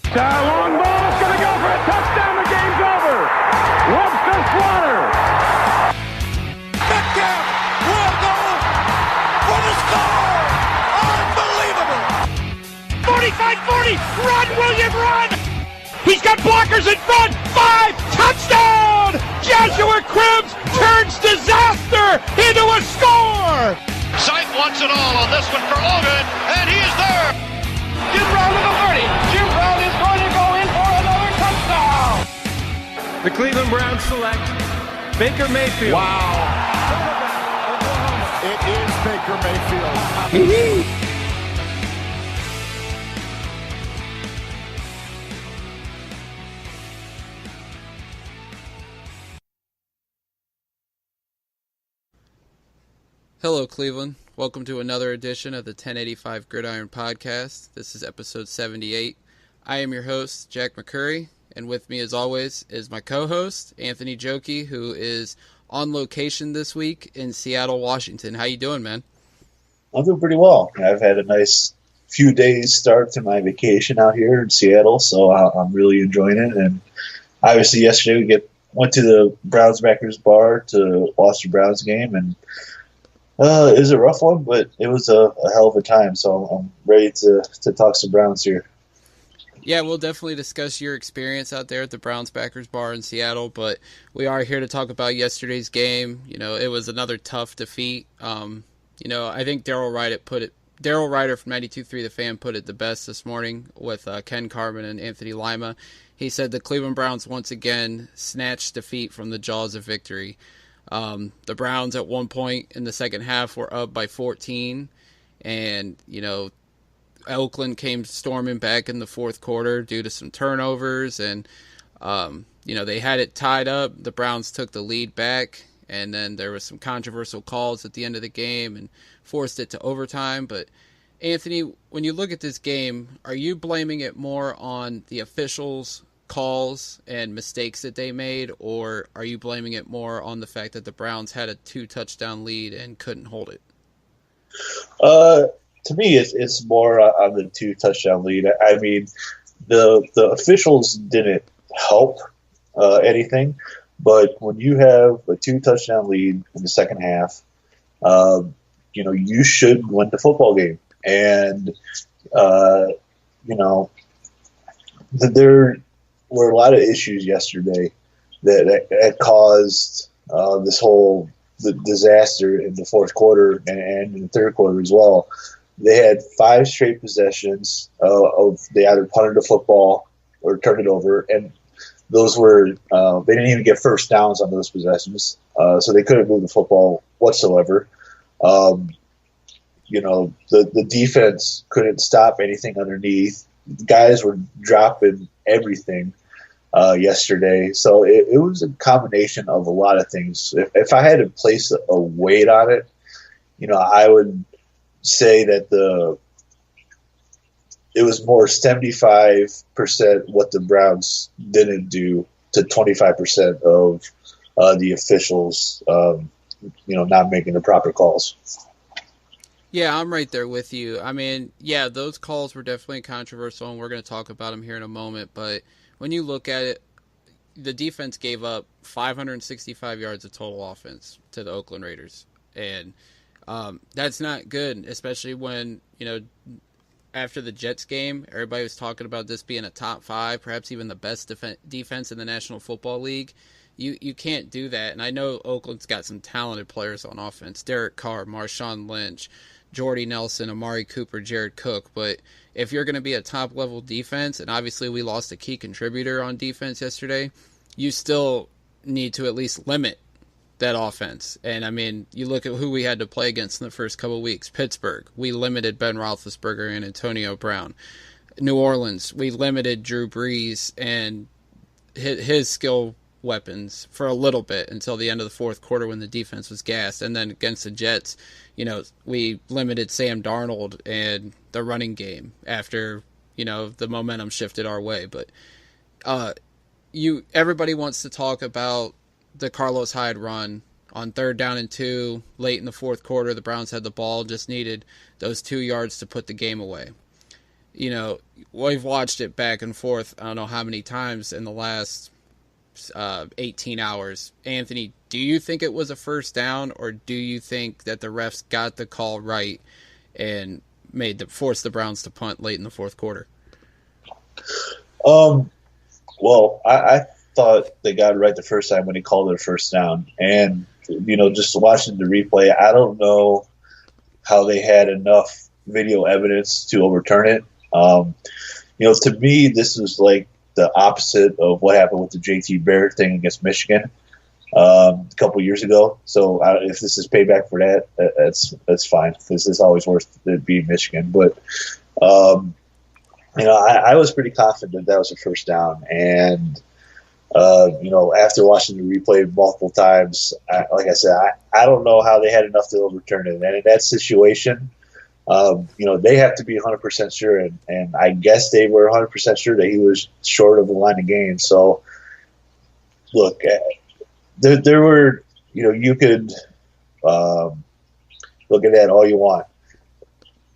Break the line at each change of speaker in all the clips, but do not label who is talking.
Long ball is going to go for a touchdown. The game's over. Webster Slaughter.
Metcalf will go for the score. Unbelievable.
45-40. Run, William, run. He's got blockers in front. 5. Touchdown. Joshua Cribbs turns disaster into a score.
Sight wants it all on this one for Oakland, and he is there.
Jim Brown to the 30. Jim Brown is going to go in for another touchdown.
The Cleveland Browns select Baker Mayfield.
Wow. It is Baker Mayfield.
Hello, Cleveland. Welcome to another edition of the 1085 Gridiron Podcast. This is episode 78. I am your host, Jack McCurry, and with me, as always, is my co-host, Anthony Joki, who is on location this week in Seattle, Washington. How you doing, man?
I'm doing pretty well. I've had a nice few days start to my vacation out here in Seattle, so I'm really enjoying it. And obviously, yesterday we went to the Browns backers bar to watch the Browns game, and it was a rough one, but it was a hell of a time, so I'm ready to talk some Browns here.
Yeah, we'll definitely discuss your experience out there at the Browns backers bar in Seattle, but we are here to talk about yesterday's game. You know, it was another tough defeat. I think Daryl Ryder from 92.3 The Fan put it the best this morning with Ken Carmen and Anthony Lima. He said the Cleveland Browns once again snatched defeat from the jaws of victory. The Browns at one point in the second half were up by 14, and, Oakland came storming back in the fourth quarter due to some turnovers, and, they had it tied up. The Browns took the lead back, and then there was some controversial calls at the end of the game and forced it to overtime. But, Anthony, when you look at this game, are you blaming it more on the officials' calls and mistakes that they made, or are you blaming it more on the fact that the Browns had a 2-touchdown lead and couldn't hold it?
To me, it's more on the 2-touchdown lead. I mean, the officials didn't help anything, but when you have a 2-touchdown lead in the second half, you should win the football game. And, there were a lot of issues yesterday that caused this whole disaster in the fourth quarter and in the third quarter as well. They had 5 straight possessions of they either punted the football or turned it over, and those were they didn't even get first downs on those possessions, so they couldn't move the football whatsoever. The defense couldn't stop anything underneath. Guys were dropping everything yesterday. So it was a combination of a lot of things. If I had to place a weight on it, I would say that it was more 75% what the Browns didn't do to 25% of the officials, not making the proper calls.
Yeah, I'm right there with you. I mean, yeah, those calls were definitely controversial, and we're going to talk about them here in a moment. But when you look at it, the defense gave up 565 yards of total offense to the Oakland Raiders. And that's not good, especially when, after the Jets game, everybody was talking about this being a top 5, perhaps even the best defense in the National Football League. You can't do that. And I know Oakland's got some talented players on offense. Derek Carr, Marshawn Lynch, Jordy Nelson, Amari Cooper, Jared Cook. But if you're going to be a top-level defense, and obviously we lost a key contributor on defense yesterday, you still need to at least limit that offense. And, I mean, you look at who we had to play against in the first couple of weeks. Pittsburgh, we limited Ben Roethlisberger and Antonio Brown. New Orleans, we limited Drew Brees and his skill weapons for a little bit until the end of the fourth quarter when the defense was gassed. And then against the Jets, we limited Sam Darnold and the running game after, the momentum shifted our way. But everybody wants to talk about the Carlos Hyde run on 3rd down and 2 late in the fourth quarter. The Browns had the ball, just needed those 2 yards to put the game away. we've watched it back and forth. I don't know how many times in the last 18 hours. Anthony, do you think it was a first down, or do you think that the refs got the call right and forced the Browns to punt late in the fourth quarter?
Well, I thought they got it right the first time when he called it a first down. And, just watching the replay, I don't know how they had enough video evidence to overturn it. To me, this is like the opposite of what happened with the JT Barrett thing against Michigan a couple years ago. So if this is payback for that, that's fine. This is always worth it being Michigan. But, I was pretty confident that was a first down. And, after watching the replay multiple times, like I said, I don't know how they had enough to overturn it. And in that situation, they have to be 100% sure. And I guess they were 100% sure that he was short of the line of gain. So, look, there were, you could look at that all you want.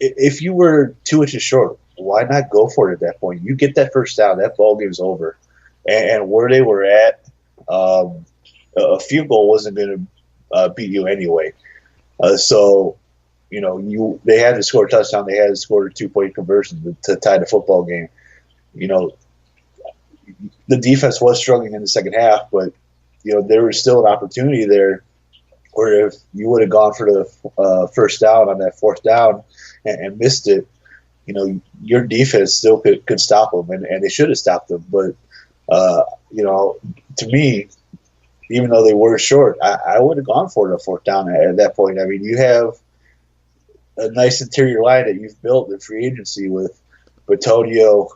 If you were 2 inches short, why not go for it at that point? You get that first down, that ball game's over. And where they were at, a field goal wasn't going to beat you anyway. So, they had to score a touchdown. They had to score a 2-point conversion to tie the football game. The defense was struggling in the second half, but, there was still an opportunity there where if you would have gone for the first down on that fourth down and missed it, your defense still could stop them, and they should have stopped them. But, to me, even though they were short, I would have gone for the fourth down at that point. I mean, you have a nice interior line that you've built in free agency with Batonio,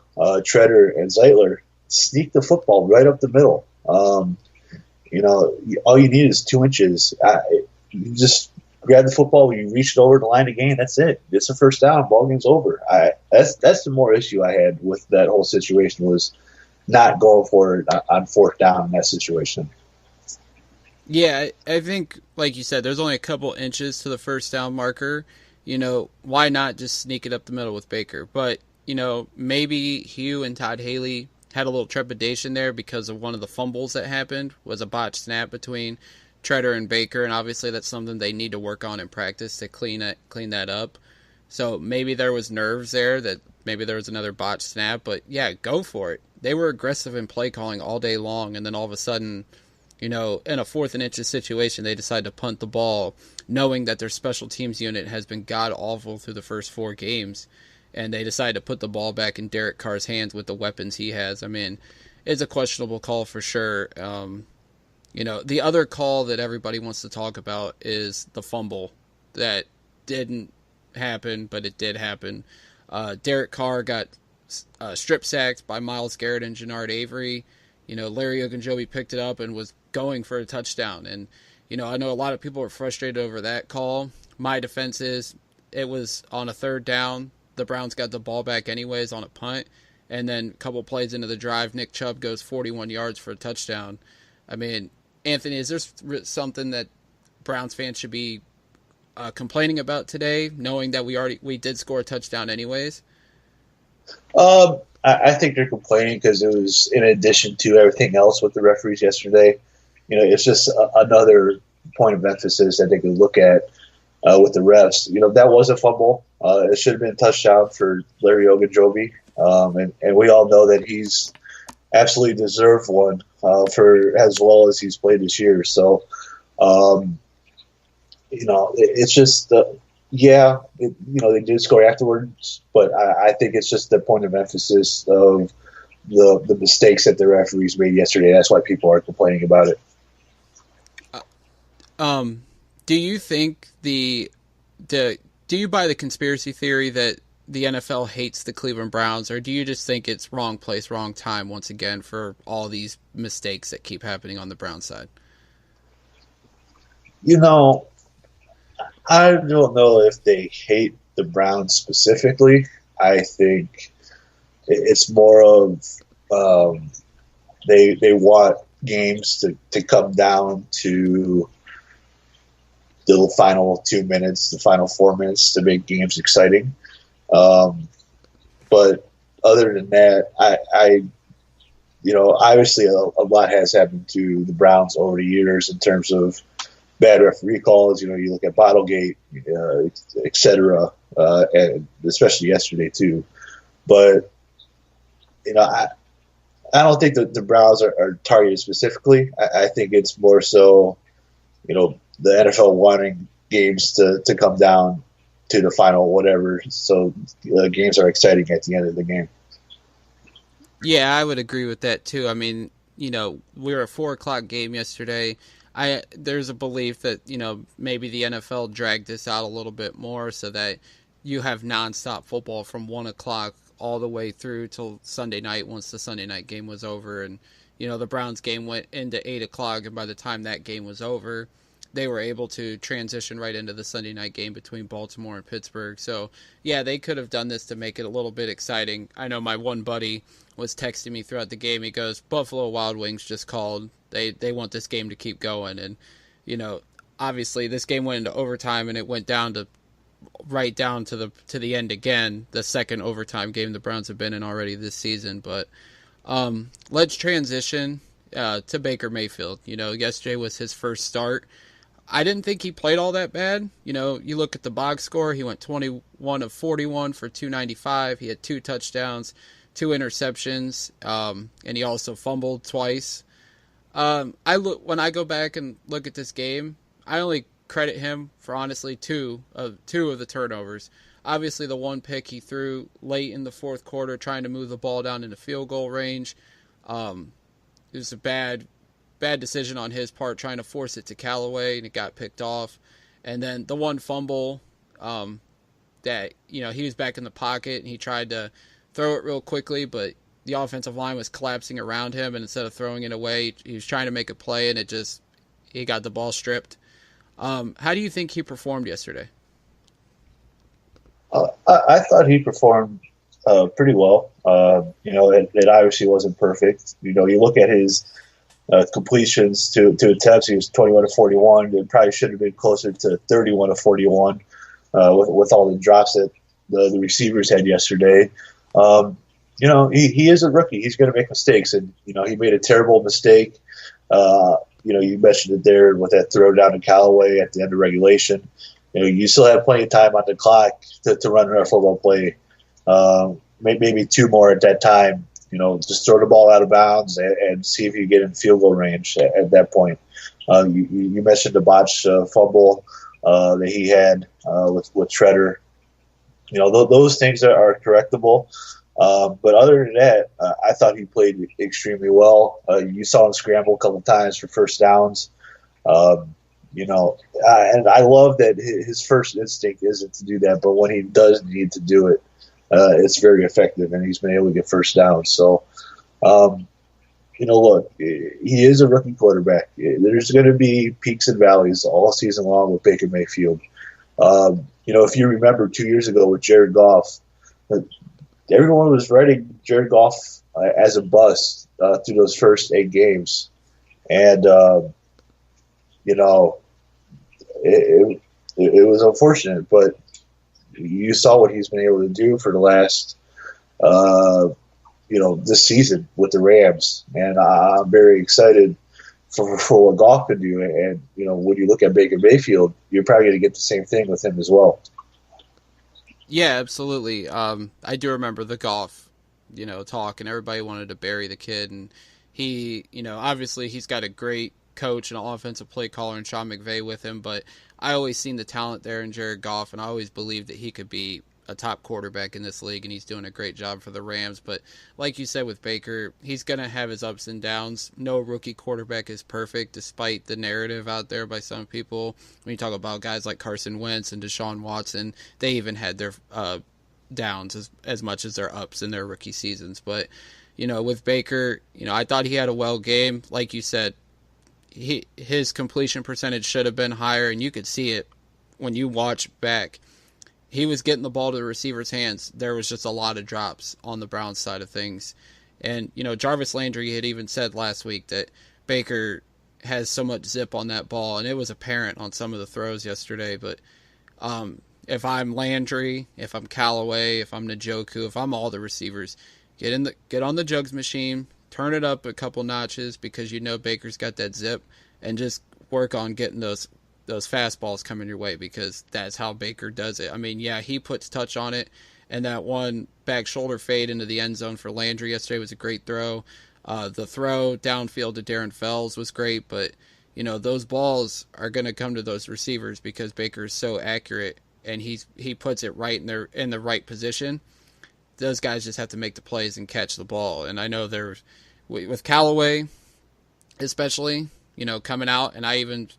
Treader, and Zeitler. Sneak the football right up the middle. All you need is 2 inches. You just grab the football, you reach it over the line of gain. That's it. It's a first down. Ball game's over. That's the more issue I had with that whole situation was not going for it on fourth down in that situation.
Yeah, I think, like you said, there's only a couple inches to the first down marker. Why not just sneak it up the middle with Baker? But, maybe Hugh and Todd Haley had a little trepidation there because of one of the fumbles that happened, was a botched snap between Treader and Baker, and obviously that's something they need to work on in practice to clean that up. So maybe there was nerves there, that maybe there was another botched snap, but yeah, go for it. They were aggressive in play calling all day long, and then all of a sudden, in a 4th and inches situation, they decide to punt the ball, knowing that their special teams unit has been god-awful through the first 4 games, and they decide to put the ball back in Derek Carr's hands with the weapons he has. I mean, it's a questionable call for sure. The other call that everybody wants to talk about is the fumble that didn't happen, but it did happen. Derek Carr got strip sacked by Myles Garrett and Jannard Avery. Larry Ogunjobi picked it up and was going for a touchdown. And, I know a lot of people are frustrated over that call. My defense is it was on a third down. The Browns got the ball back anyways on a punt. And then a couple plays into the drive, Nick Chubb goes 41 yards for a touchdown. I mean, Anthony, is there something that Browns fans should be complaining about today, knowing that we did score a touchdown anyways?
I think they're complaining because it was in addition to everything else with the referees yesterday. It's just another point of emphasis that they could look at with the refs. That was a fumble. It should have been a touchdown for Larry Ogunjobi. And we all know that he's absolutely deserved one for as well as he's played this year. So, it's just they did score afterwards, but I think it's just the point of emphasis of the mistakes that the referees made yesterday. That's why people are complaining about it.
Do you think do you buy the conspiracy theory that the NFL hates the Cleveland Browns, or do you just think it's wrong place, wrong time once again for all these mistakes that keep happening on the Browns side?
I don't know if they hate the Browns specifically. I think it's more of they want games to come down to the final 2 minutes, the final 4 minutes to make games exciting. But other than that, I obviously a lot has happened to the Browns over the years in terms of bad referee calls. You look at Bottlegate, et cetera, and especially yesterday too. But I don't think that the Browns are targeted specifically. I think it's more so, the NFL wanting games to come down to the final whatever, so games are exciting at the end of the game.
Yeah, I would agree with that too. I mean, we were a 4:00 game yesterday. There's a belief that, maybe the NFL dragged this out a little bit more so that you have nonstop football from 1:00 all the way through till Sunday night once the Sunday night game was over. And, the Browns game went into 8:00, and by the time that game was over, they were able to transition right into the Sunday night game between Baltimore and Pittsburgh. So, yeah, they could have done this to make it a little bit exciting. I know my one buddy was texting me throughout the game. He goes, Buffalo Wild Wings just called. They want this game to keep going. And, obviously this game went into overtime, and it went down to right down to the end again, the second overtime game the Browns have been in already this season. But let's transition to Baker Mayfield. Yesterday was his first start. I didn't think he played all that bad. You look at the box score, he went 21 of 41 for 295. He had 2 touchdowns, 2 interceptions, and he also fumbled twice. When I go back and look at this game, I only credit him for honestly two of the turnovers. Obviously, the one pick he threw late in the fourth quarter, trying to move the ball down into field goal range. It was a bad decision on his part, trying to force it to Callaway, and it got picked off. And then the one fumble that, he was back in the pocket, and he tried to throw it real quickly, but the offensive line was collapsing around him, and instead of throwing it away, he was trying to make a play, and he got the ball stripped. How do you think he performed yesterday?
I thought he performed pretty well. It obviously wasn't perfect. You look at his completions to attempts, he was 21 of 41. It probably should have been closer to 31 of 41 with all the drops that the receivers had yesterday. He is a rookie. He's going to make mistakes, and he made a terrible mistake. You mentioned it there with that throw down to Callaway at the end of regulation. You still have plenty of time on the clock to run a football play. Maybe 2 more at that time. Just throw the ball out of bounds and see if you get in field goal range at that point. You mentioned the botched fumble that he had with Treader. Those things are correctable. But other than that, I thought he played extremely well. You saw him scramble a couple times for first downs. And I love that his first instinct isn't to do that, but when he does need to do it, it's very effective, and he's been able to get first down. So, look, he is a rookie quarterback. There's going to be peaks and valleys all season long with Baker Mayfield. If you remember 2 years ago with Jared Goff, everyone was writing Jared Goff as a bust through those first 8 games. And, it was unfortunate, but you saw what he's been able to do for the last, this season with the Rams. And I'm very excited for what Goff can do. And, when you look at Baker Mayfield, you're probably going to get the same thing with him as well.
Yeah, absolutely. I do remember the Goff, talk, and everybody wanted to bury the kid. And he, obviously he's got a great coach and an offensive play caller in Sean McVay with him, but I always seen the talent there in Jared Goff, and I always believed that he could be a top quarterback in this league, and he's doing a great job for the Rams. But like you said with Baker, he's going to have his ups and downs. No rookie quarterback is perfect, despite the narrative out there by some people. When you talk about guys like Carson Wentz and Deshaun Watson, they even had their downs as much as their ups in their rookie seasons. But, with Baker, I thought he had a well game. Like you said, his completion percentage should have been higher, and you could see it when you watch back. He was getting the ball to the receiver's hands. There was just a lot of drops on the Browns side of things. And, Jarvis Landry had even said last week that Baker has so much zip on that ball, and it was apparent on some of the throws yesterday. But, if I'm Landry, if I'm Callaway, if I'm Njoku, if I'm all the receivers, get on the jugs machine, turn it up a couple notches because you know Baker's got that zip, and just work on getting those fastballs coming your way because that's how Baker does it. I mean, yeah, he puts touch on it, and that one back shoulder fade into the end zone for Landry yesterday was a great throw. The throw downfield to Darren Fells was great, but you know those balls are going to come to those receivers because Baker is so accurate and he puts it right in the right position. Those guys just have to make the plays and catch the ball. And I know there's with Callaway, especially, you know, coming out, and I even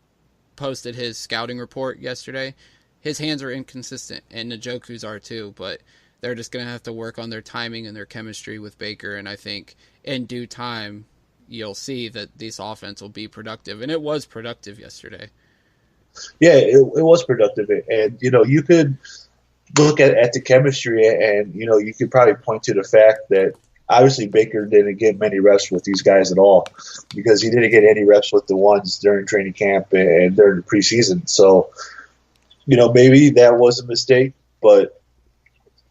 posted his scouting report yesterday. His hands are inconsistent, and Njoku's are too, but they're just going to have to work on their timing and their chemistry with Baker, and I think in due time you'll see that this offense will be productive, and it was productive yesterday.
Yeah, it was productive, and you know you could look at the chemistry, and you know you could probably point to the fact that obviously Baker didn't get many reps with these guys at all because he didn't get any reps with the ones during training camp and during the preseason. So, you know, maybe that was a mistake, but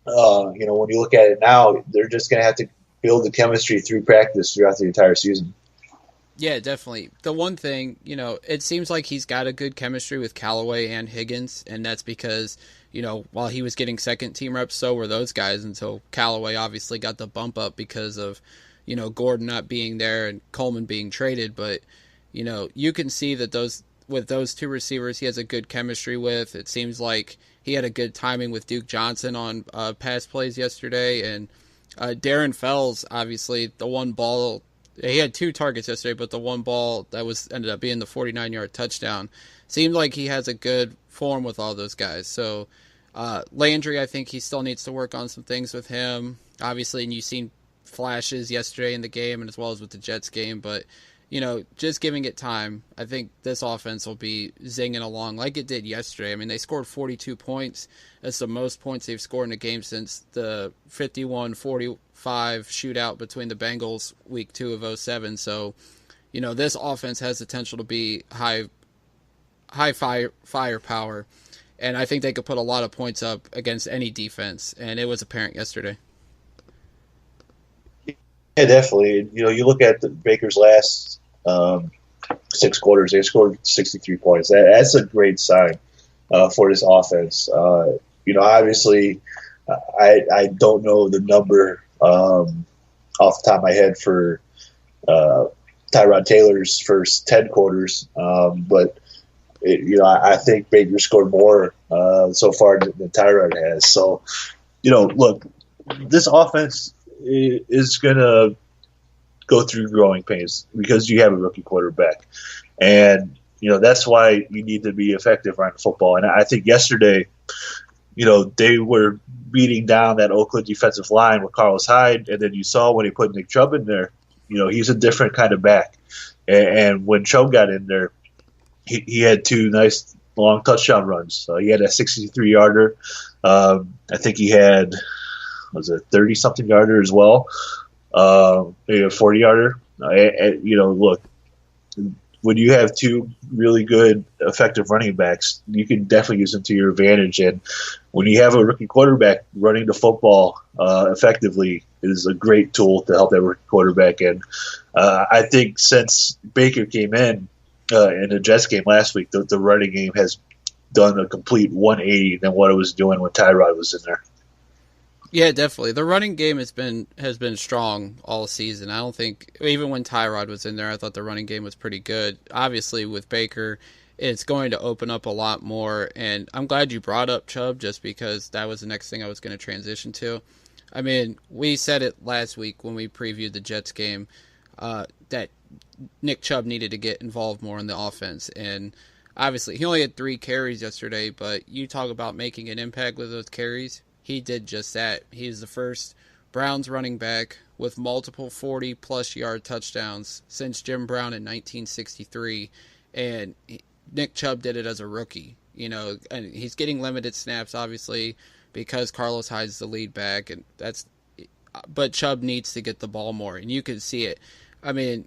you know when you look at it now, they're just going to have to build the chemistry through practice throughout the entire season.
Yeah, definitely. The one thing, you know, it seems like he's got a good chemistry with Callaway and Higgins, and that's because, you know, while he was getting second team reps, so were those guys, and so Callaway obviously got the bump up because of, you know, Gordon not being there and Coleman being traded, but, you know, you can see that with those two receivers he has a good chemistry with. It seems like he had a good timing with Duke Johnson on pass plays yesterday, and Darren Fells, obviously, the one ball, he had 2 targets yesterday, but the one ball that ended up being the 49-yard touchdown seemed like he has a good form with all those guys. So Landry, I think he still needs to work on some things with him. Obviously, and you've seen flashes yesterday in the game and as well as with the Jets game, but you know, just giving it time, I think this offense will be zinging along like it did yesterday. I mean, they scored 42 points. That's the most points they've scored in a game since the 51-45 shootout between the Bengals week 2 of 2007. So, you know, this offense has potential to be high firepower, and I think they could put a lot of points up against any defense, and it was apparent yesterday.
Yeah, definitely. You know, you look at the Baker's last 6 quarters; they scored 63 points. That's a great sign for this offense. You know, obviously, I don't know the number off the top of my head for Tyrod Taylor's first 10 quarters, but you know, I think Baker scored more so far than Tyrod has. So, you know, look, this offense is going to go through growing pains because you have a rookie quarterback. And, you know, that's why you need to be effective running football. And I think yesterday, you know, they were beating down that Oakland defensive line with Carlos Hyde. And then you saw when he put Nick Chubb in there, you know, he's a different kind of back. And when Chubb got in there, he had 2 nice long touchdown runs. He had a 63-yarder. I think he had – was a 30-something yarder as well, maybe a 40-yarder. You know, look, when you have 2 really good, effective running backs, you can definitely use them to your advantage. And when you have a rookie quarterback running the football effectively, it is a great tool to help that rookie quarterback. And I think since Baker came in the Jets game last week, the running game has done a complete 180 than what it was doing when Tyrod was in there.
Yeah, definitely. The running game has been strong all season. I don't think, even when Tyrod was in there, I thought the running game was pretty good. Obviously, with Baker, it's going to open up a lot more, and I'm glad you brought up Chubb just because that was the next thing I was going to transition to. I mean, we said it last week when we previewed the Jets game that Nick Chubb needed to get involved more in the offense, and obviously he only had 3 carries yesterday, but you talk about making an impact with those carries. He did just that. He's the first Browns running back with multiple 40-plus yard touchdowns since Jim Brown in 1963, and Nick Chubb did it as a rookie. You know, and he's getting limited snaps, obviously, because Carlos Hyde's the lead back, and but Chubb needs to get the ball more, and you can see it. I mean,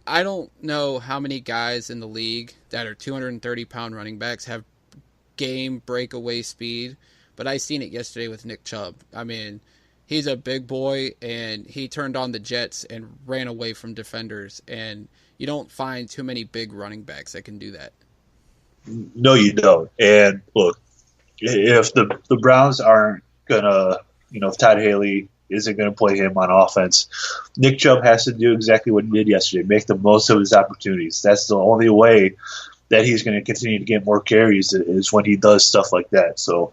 I don't know how many guys in the league that are 230-pound running backs have game breakaway speed, but I seen it yesterday with Nick Chubb. I mean, he's a big boy, and he turned on the Jets and ran away from defenders, and you don't find too many big running backs that can do that.
No, you don't. And look, if the Browns aren't going to, if Todd Haley isn't going to play him on offense, Nick Chubb has to do exactly what he did yesterday, make the most of his opportunities. That's the only way that he's going to continue to get more carries is when he does stuff like that. So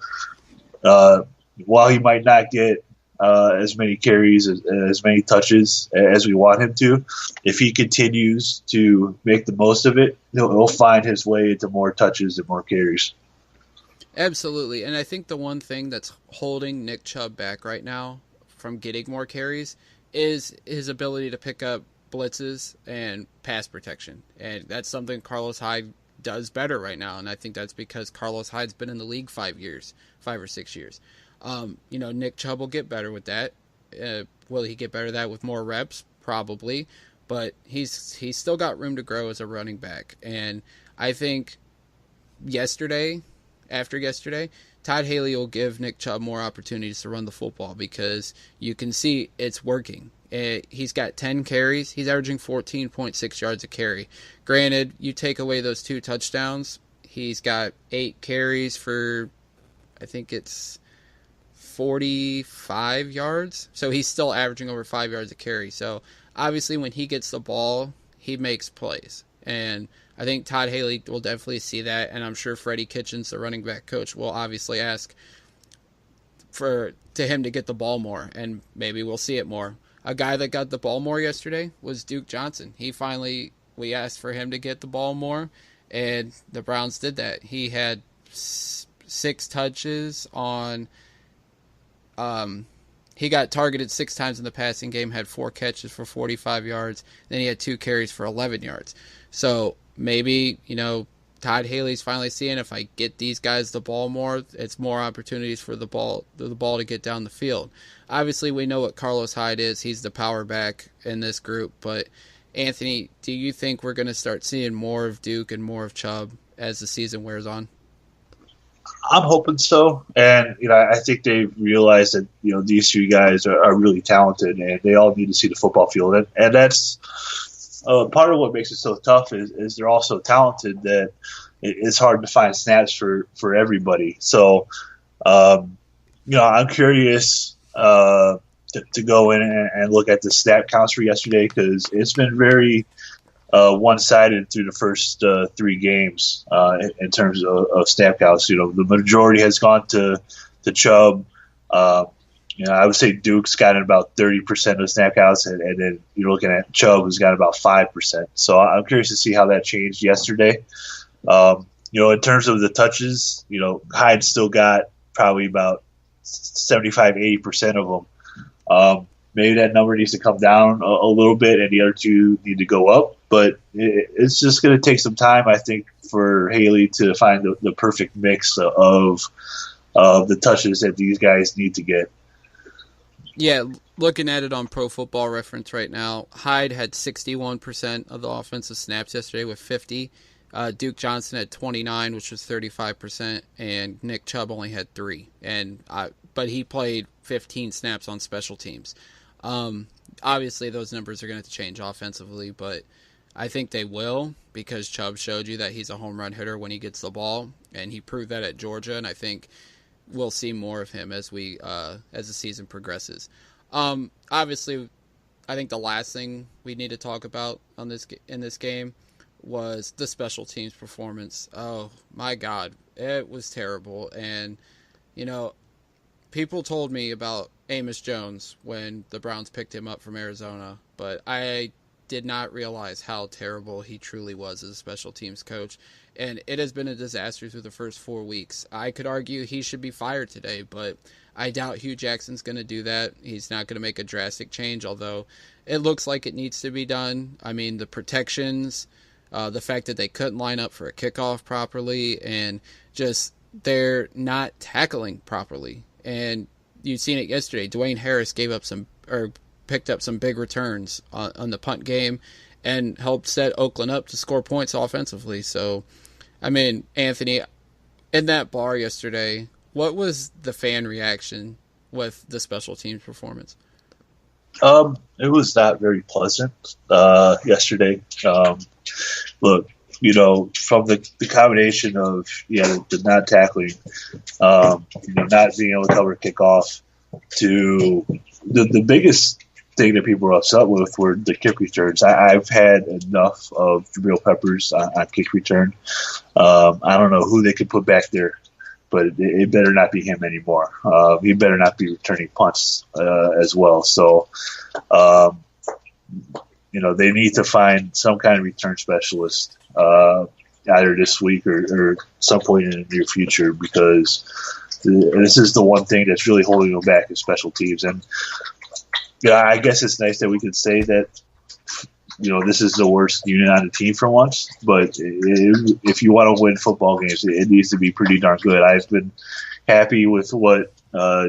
while he might not get as many carries, as many touches as we want him to, if he continues to make the most of it, he'll find his way into more touches and more carries.
Absolutely. And I think the one thing that's holding Nick Chubb back right now from getting more carries is his ability to pick up blitzes and pass protection. And that's something Carlos Hyde does better right now. And I think that's because Carlos Hyde's been in the league 5 or 6 years. Nick Chubb will get better with that. Will he get better at that with more reps? Probably. But he's still got room to grow as a running back. And I think after yesterday, Todd Haley will give Nick Chubb more opportunities to run the football because you can see it's working. He's got 10 carries. He's averaging 14.6 yards a carry. Granted, you take away those 2 touchdowns, he's got 8 carries for, I think it's 45 yards. So he's still averaging over 5 yards a carry. So obviously when he gets the ball, he makes plays. And I think Todd Haley will definitely see that, and I'm sure Freddie Kitchens, the running back coach, will obviously ask to him to get the ball more, and maybe we'll see it more. A guy that got the ball more yesterday was Duke Johnson. We asked for him to get the ball more, and the Browns did that. He had 6 touches on he got targeted 6 times in the passing game, had 4 catches for 45 yards, then he had 2 carries for 11 yards. So maybe, Todd Haley's finally seeing if I get these guys the ball more, it's more opportunities for the ball to get down the field. Obviously, we know what Carlos Hyde is. He's the power back in this group. But, Anthony, do you think we're going to start seeing more of Duke and more of Chubb as the season wears on?
I'm hoping so. And, I think they realize that, these 2 guys are really talented and they all need to see the football field. And that's part of what makes it so tough is they're all so talented that it's hard to find snaps for everybody. So, I'm curious to go in and look at the snap counts for yesterday because it's been very one-sided through the first 3 games in terms of snap counts. The majority has gone to Chubb. I would say Duke's gotten about 30% of snap counts, and then you're looking at Chubb, who's got about 5%. So I'm curious to see how that changed yesterday. In terms of the touches, Hyde still got probably about 75-80% of them. Maybe that number needs to come down a little bit, and the other 2 need to go up. But it's just going to take some time, I think, for Haley to find the perfect mix of the touches that these guys need to get.
Yeah, looking at it on Pro Football Reference right now, Hyde had 61% of the offensive snaps yesterday with 50. Duke Johnson had 29, which was 35%, and Nick Chubb only had 3. But he played 15 snaps on special teams. Obviously, those numbers are going to change offensively, but I think they will because Chubb showed you that he's a home run hitter when he gets the ball, and he proved that at Georgia, and I think we'll see more of him as the season progresses. Obviously, I think the last thing we need to talk about in this game was the special teams performance. Oh my God, it was terrible. And people told me about Amos Jones when the Browns picked him up from Arizona, but I did not realize how terrible he truly was as a special teams coach. And it has been a disaster through the first 4 weeks. I could argue he should be fired today, but I doubt Hugh Jackson's going to do that. He's not going to make a drastic change, although it looks like it needs to be done. I mean, the protections, the fact that they couldn't line up for a kickoff properly, and just they're not tackling properly. And you've seen it yesterday. Dwayne Harris picked up some big returns on the punt game and helped set Oakland up to score points offensively. So, I mean, Anthony, In that bar yesterday, what was the fan reaction with the special teams performance?
It was not very pleasant yesterday. Look, from the combination of the not tackling, not being able to cover kickoff, to the biggest thing that people were upset with were the kick returns. I've had enough of Jabril Peppers on kick return. I don't know who they could put back there, but it better not be him anymore. He better not be returning punts as well. So, they need to find some kind of return specialist either this week or some point in the near future, because this is the one thing that's really holding them back is special teams. And I guess it's nice that we can say that this is the worst unit on the team for once. But if you want to win football games, it needs to be pretty darn good. I've been happy with what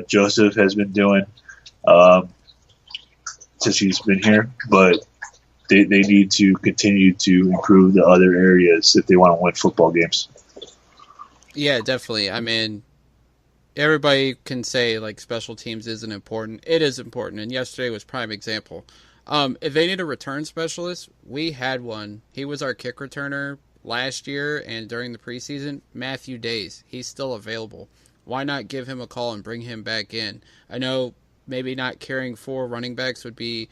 Joseph has been doing since he's been here, but they need to continue to improve the other areas if they want to win football games.
Yeah, definitely. I mean, everybody can say like special teams isn't important. It is important, and yesterday was prime example. If they need a return specialist, we had one. He was our kick returner last year and during the preseason. Matthew Days, he's still available. Why not give him a call and bring him back in? I know maybe not carrying 4 running backs would be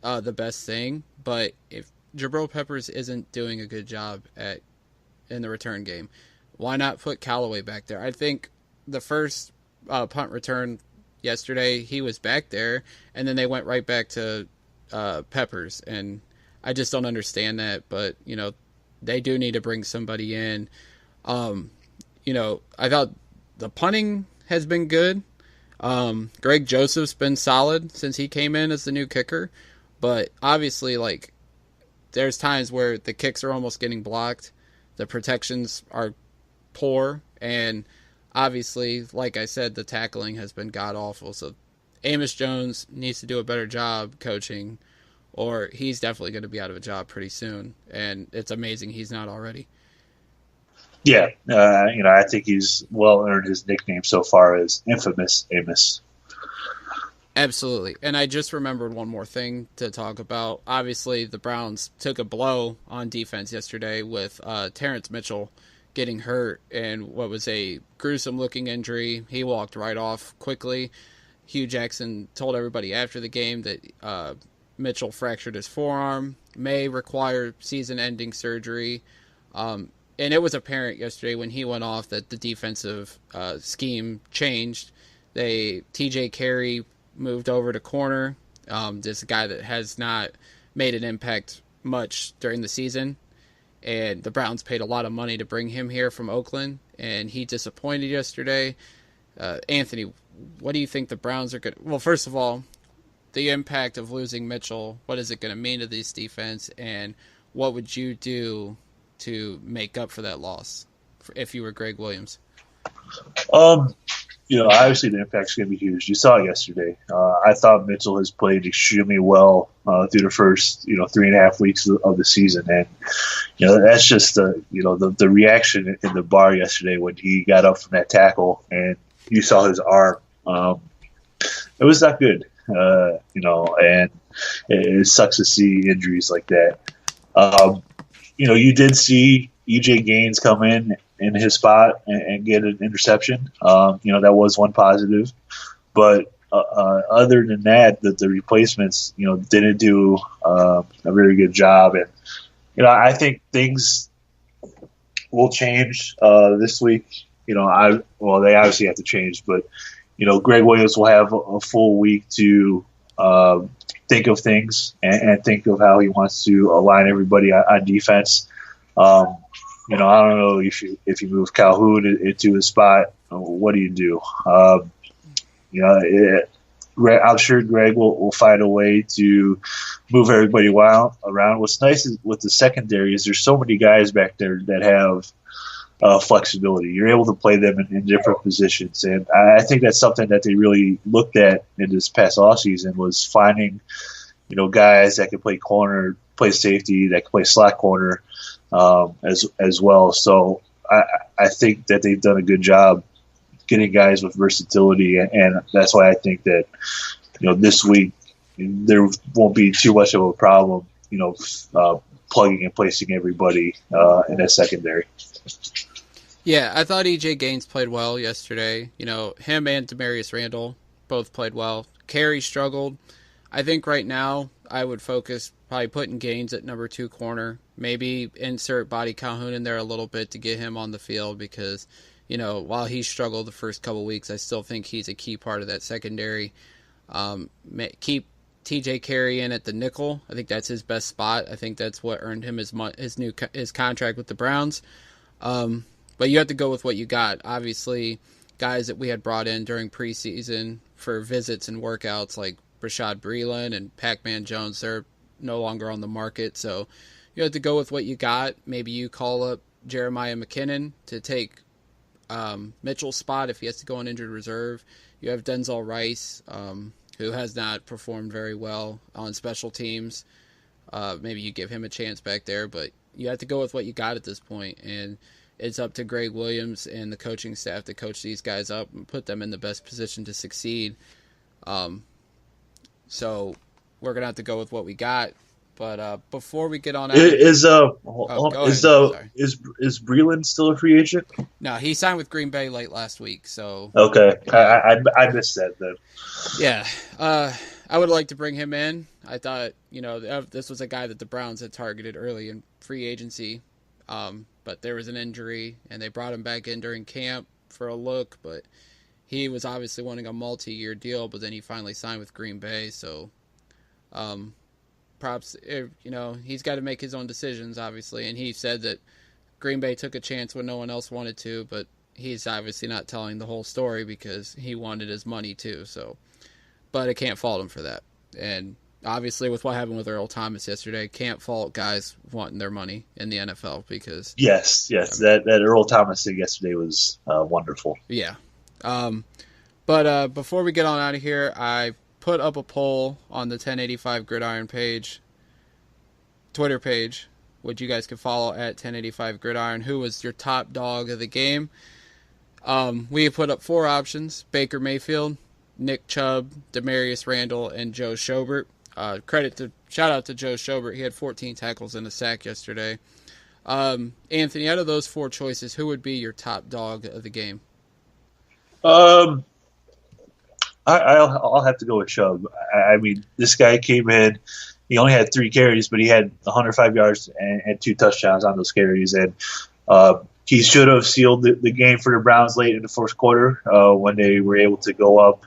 the best thing, but if Jabril Peppers isn't doing a good job in the return game, why not put Callaway back there? I think the first punt return yesterday, he was back there, and then they went right back to Peppers, and I just don't understand that. But they do need to bring somebody in. I thought the punting has been good. Greg Joseph's been solid since he came in as the new kicker, but obviously, like, there's times where the kicks are almost getting blocked, the protections are poor, and obviously, like I said, the tackling has been god-awful. So Amos Jones needs to do a better job coaching, or he's definitely going to be out of a job pretty soon. And it's amazing he's not already.
Yeah, I think he's well earned his nickname so far as Infamous Amos.
Absolutely. And I just remembered one more thing to talk about. Obviously, the Browns took a blow on defense yesterday with Terrence Mitchell getting hurt in what was a gruesome-looking injury. He walked right off quickly. Hugh Jackson told everybody after the game that Mitchell fractured his forearm, may require season-ending surgery. And it was apparent yesterday when he went off that the defensive scheme changed. T.J. Carey moved over to corner. This guy that has not made an impact much during the season. And the Browns paid a lot of money to bring him here from Oakland, and he disappointed yesterday. Anthony, what do you think the Browns are going to... Well, first of all, the impact of losing Mitchell, what is it going to mean to this defense, and what would you do to make up for that loss if you were Greg Williams?
Obviously the impact's going to be huge. You saw it yesterday. I thought Mitchell has played extremely well through the first, 3.5 weeks of the season. And, that's just the reaction in the bar yesterday when he got up from that tackle and you saw his arm. It was not good, and it sucks to see injuries like that. You did see EJ Gaines come in his spot and get an interception. That was one positive. But other than that, the replacements, didn't do a very good job. And, I think things will change this week. They obviously have to change. But, Greg Williams will have a full week to think of things and think of how he wants to align everybody on defense. I don't know if you move Calhoun into his spot, what do you do? I'm sure Greg will find a way to move everybody around. What's nice is with the secondary is there's so many guys back there that have flexibility. You're able to play them in different positions, and I think that's something that they really looked at in this past offseason was finding, guys that can play corner, play safety, that can play slot corner. As well. So I think that they've done a good job getting guys with versatility, and that's why I think that this week there won't be too much of a problem. Plugging and placing everybody in that secondary.
Yeah, I thought E.J. Gaines played well yesterday. Him and Demarius Randall both played well. Carey struggled. I think right now I would focus probably putting Gaines at number 2 corner. Maybe insert Buddy Calhoun in there a little bit to get him on the field because, while he struggled the first couple weeks, I still think he's a key part of that secondary. Keep T.J. Carey in at the nickel. I think that's his best spot. I think that's what earned him his contract with the Browns. But you have to go with what you got. Obviously, guys that we had brought in during preseason for visits and workouts like Rashad Breeland and Pac-Man Jones, they're no longer on the market. So you have to go with what you got. Maybe you call up Jeremiah McKinnon to take Mitchell's spot if he has to go on injured reserve. You have Denzel Rice, who has not performed very well on special teams. Maybe you give him a chance back there, but you have to go with what you got at this point. And it's up to Greg Williams and the coaching staff to coach these guys up and put them in the best position to succeed. So we're going to have to go with what we got. But before we get on out,
is Breeland still a free agent?
No, he signed with Green Bay late last week. So
okay, I missed that then.
Yeah, I would like to bring him in. I thought this was a guy that the Browns had targeted early in free agency, but there was an injury and they brought him back in during camp for a look. But he was obviously wanting a multi-year deal, but then he finally signed with Green Bay. So. Props, he's got to make his own decisions, obviously, and he said that Green Bay took a chance when no one else wanted to, but he's obviously not telling the whole story because he wanted his money too, so, but I can't fault him for that, and obviously with what happened with Earl Thomas yesterday, can't fault guys wanting their money in the NFL because... Yes,
that Earl Thomas thing yesterday was wonderful.
Yeah, but before we get on out of here, I put up a poll on the 1085 Gridiron Twitter page, which you guys can follow at 1085 Gridiron. Who was your top dog of the game? We put up 4 options: Baker Mayfield, Nick Chubb, Demarius Randall, and Joe Schobert. Shout out to Joe Schobert. He had 14 tackles and a sack yesterday. Anthony, out of those 4 choices, who would be your top dog of the game?
I'll have to go with Chubb. I mean, this guy came in. He only had 3 carries, but he had 105 yards and 2 touchdowns on those carries. And he should have sealed the game for the Browns late in the fourth quarter when they were able to go up.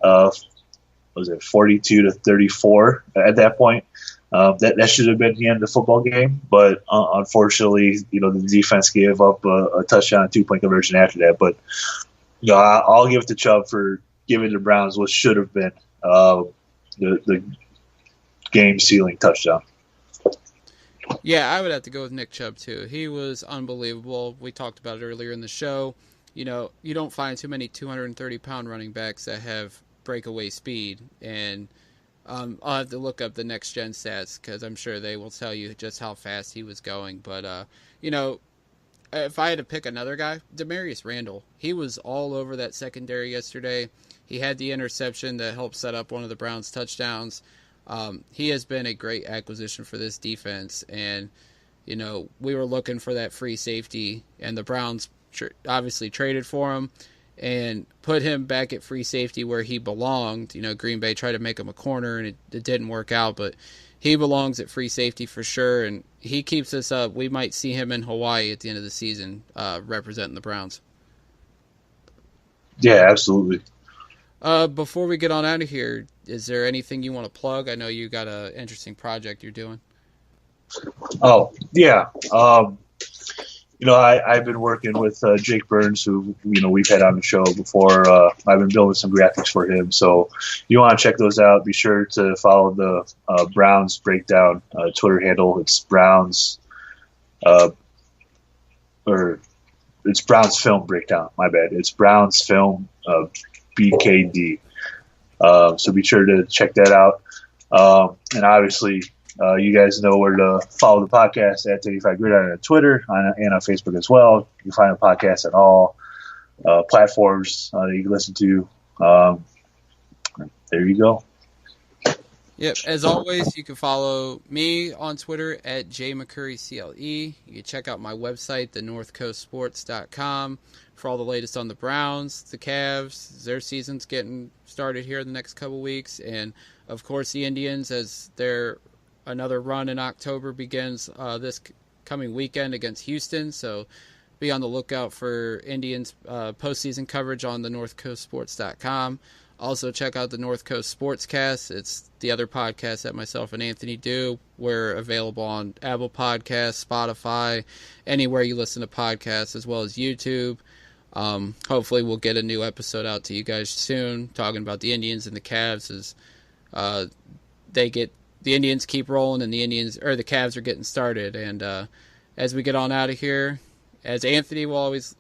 Was it 42-34 at that point? That should have been the end of the football game, but unfortunately, the defense gave up a touchdown and 2-point conversion after that. But I'll give it to Chubb for giving the Browns what should have been the game-sealing touchdown.
Yeah, I would have to go with Nick Chubb, too. He was unbelievable. We talked about it earlier in the show. You don't find too many 230-pound running backs that have breakaway speed. And I'll have to look up the next-gen stats because I'm sure they will tell you just how fast he was going. But, if I had to pick another guy, Demarius Randall. He was all over that secondary yesterday. He had the interception that helped set up one of the Browns' touchdowns. He has been a great acquisition for this defense. And, we were looking for that free safety, and the Browns obviously traded for him and put him back at free safety where he belonged. Green Bay tried to make him a corner, and it didn't work out, but he belongs at free safety for sure, and he keeps us up. We might see him in Hawaii at the end of the season representing the Browns.
Yeah, absolutely.
Before we get on out of here, is there anything you want to plug? I know you got an interesting project you're doing.
Oh, yeah. I've been working with Jake Burns, who, we've had on the show before. I've been building some graphics for him. So if you want to check those out, be sure to follow the Browns Breakdown Twitter handle. It's Browns, or it's Browns Film Breakdown. My bad. It's Browns Film BKD. So be sure to check that out. And obviously, You guys know where to follow the podcast at 35 Gridiron on Twitter and on Facebook as well. You can find the podcast at all platforms that you can listen to. There you go.
Yep. As always, you can follow me on Twitter at jmccurrycle. You can check out my website, thenorthcoastsports.com, for all the latest on the Browns, the Cavs. Their season's getting started here in the next couple weeks. And, of course, the Indians, as their another run in October begins this coming weekend against Houston. So be on the lookout for Indians postseason coverage on thenorthcoastsports.com. Also, check out the North Coast Sportscast. It's the other podcast that myself and Anthony do. We're available on Apple Podcasts, Spotify, anywhere you listen to podcasts, as well as YouTube. Hopefully, we'll get a new episode out to you guys soon, talking about the Indians and the Cavs as the Indians keep rolling and the Cavs are getting started. And as we get on out of here, as Anthony will always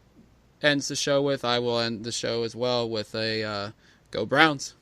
ends the show with, I will end the show as well with a Go Browns.